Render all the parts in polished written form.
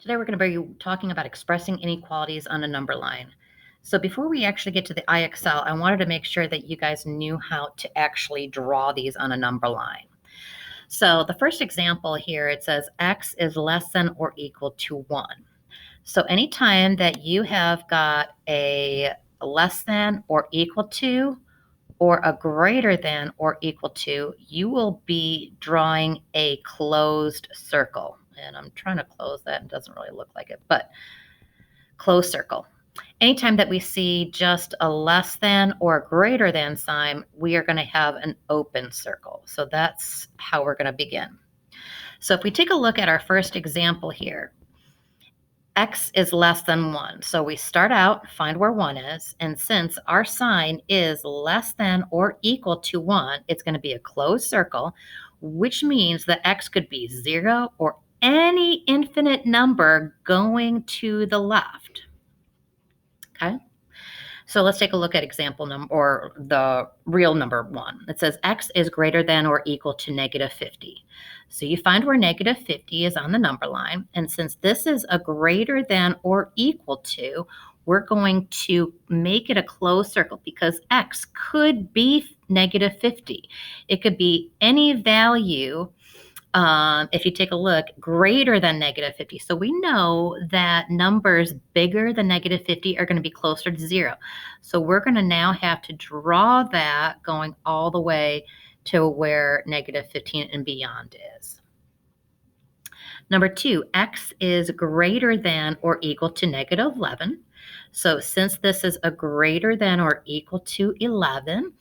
Today we're going to be talking about expressing inequalities on a number line. So before we actually get to the IXL, I wanted to make sure that you guys knew how to actually draw these on a number line. So the first example here, it says x is less than or equal to 1. So anytime that you have got a less than or equal to or a greater than or equal to, you will be drawing a closed circle. And I'm trying to close that. It doesn't really look like it, but closed circle. Anytime that we see just a less than or a greater than sign, we are going to have an open circle. So that's how we're going to begin. So if we take a look at our first example here, x is less than 1. So we start out, find where 1 is, and since our sign is less than or equal to 1, it's going to be a closed circle, which means that x could be 0 or any infinite number going to the left. Okay? So let's take a look at example number, or the real number 1. It says x is greater than or equal to negative 50. So you find where negative 50 is on the number line. And since this is a greater than or equal to, we're going to make it a closed circle because x could be negative 50. It could be any value. If you take a look, greater than negative 50. So we know that numbers bigger than negative 50 are going to be closer to 0. So we're going to now have to draw that going all the way to where negative 15 and beyond is. Number 2, x is greater than or equal to negative 11. So since this is a greater than or equal to 11,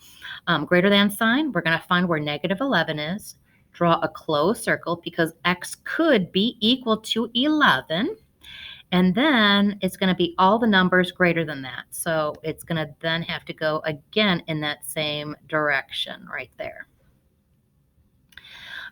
greater than sign, we're going to find where negative 11 is. Draw a closed circle because x could be equal to 11. And then it's going to be all the numbers greater than that. So it's going to then have to go again in that same direction right there.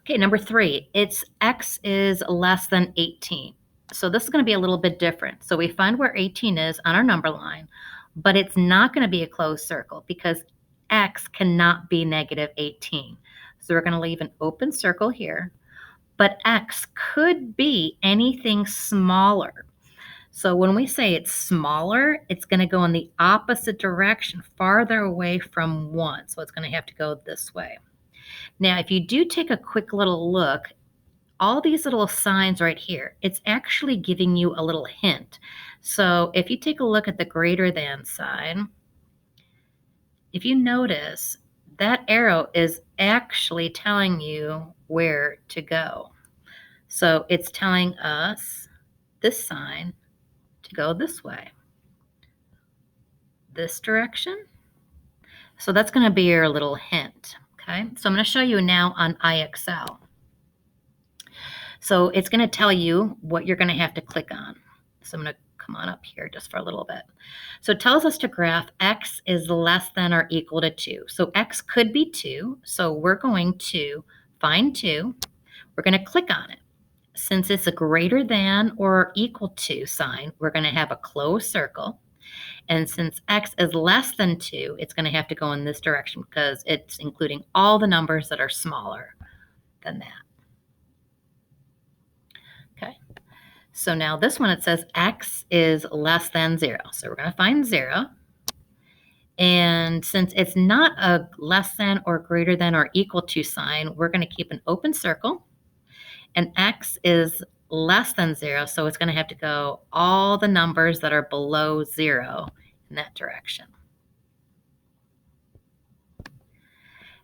Okay, number 3, it's x is less than 18. So this is going to be a little bit different. So we find where 18 is on our number line, but it's not going to be a closed circle because x cannot be negative 18. So we're going to leave an open circle here, but x could be anything smaller. So when we say it's smaller, it's going to go in the opposite direction, farther away from 1. So it's going to have to go this way. Now, if you do take a quick little look, all these little signs right here, it's actually giving you a little hint. So if you take a look at the greater than sign, if you notice, that arrow is actually telling you where to go. So it's telling us, this sign, to go this way, this direction. So that's going to be your little hint. Okay, so I'm going to show you now on IXL. So it's going to tell you what you're going to have to click on. So I'm going to come on up here just for a little bit. So it tells us to graph x is less than or equal to 2. So x could be 2. So we're going to find 2. We're going to click on it. Since it's a greater than or equal to sign, we're going to have a closed circle. And since x is less than 2, it's going to have to go in this direction because it's including all the numbers that are smaller than that. Okay. So now this one, it says x is less than 0. So we're going to find 0. And since it's not a less than or greater than or equal to sign, we're going to keep an open circle. And x is less than 0, so it's going to have to go all the numbers that are below 0 in that direction.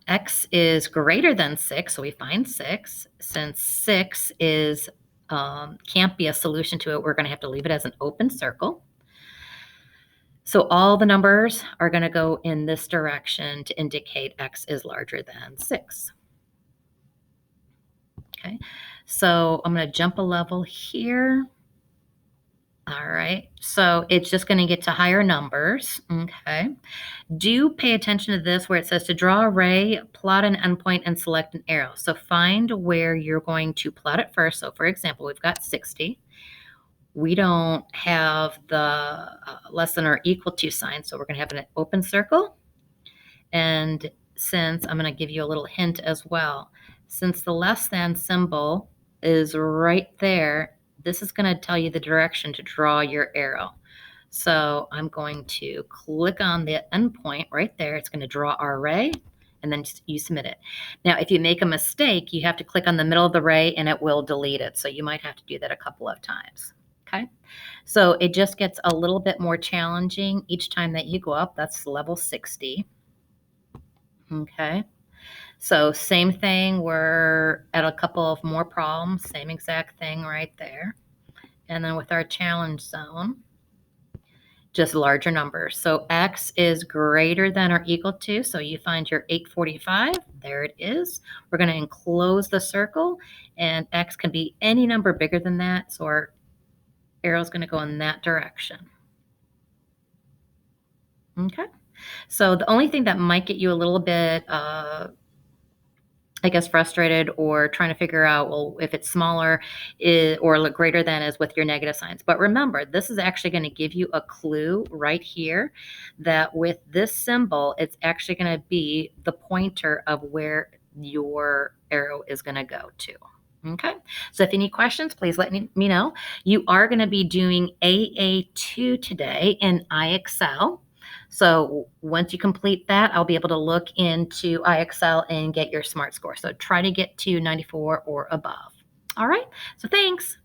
X is greater than 6, so we find 6. Since 6 is can't be a solution to it, we're going to have to leave it as an open circle. So all the numbers are going to go in this direction to indicate x is larger than 6. Okay, so I'm going to jump a level here. All right, so it's just going to get to higher numbers. Okay, do pay attention to this where it says to draw a ray, plot an endpoint, and select an arrow. So find where you're going to plot it first. So for example, we've got 60. We don't have the less than or equal to sign, so we're going to have an open circle. And since I'm going to give you a little hint as well, since the less than symbol is right there, this is going to tell you the direction to draw your arrow. So I'm going to click on the endpoint right there. It's going to draw our array, and then you submit it. Now, if you make a mistake, you have to click on the middle of the array and it will delete it. So you might have to do that a couple of times. Okay. So it just gets a little bit more challenging each time that you go up. That's level 60. Okay. So same thing, we're at a couple of more problems, same exact thing right there. And then with our challenge zone, just larger numbers. So X is greater than or equal to, so you find your 845, there it is. We're going to enclose the circle, and X can be any number bigger than that, so our arrow is going to go in that direction. Okay, so the only thing that might get you a little bit I guess frustrated or trying to figure out, well, if it's smaller or look greater than is with your negative signs. But remember, this is actually going to give you a clue right here that with this symbol, it's actually going to be the pointer of where your arrow is going to go to. Okay, so if any questions, please let me know. You are going to be doing AA2 today in iExcel. So once you complete that, I'll be able to look into iExcel and get your SMART score. So try to get to 94 or above. All right, so thanks.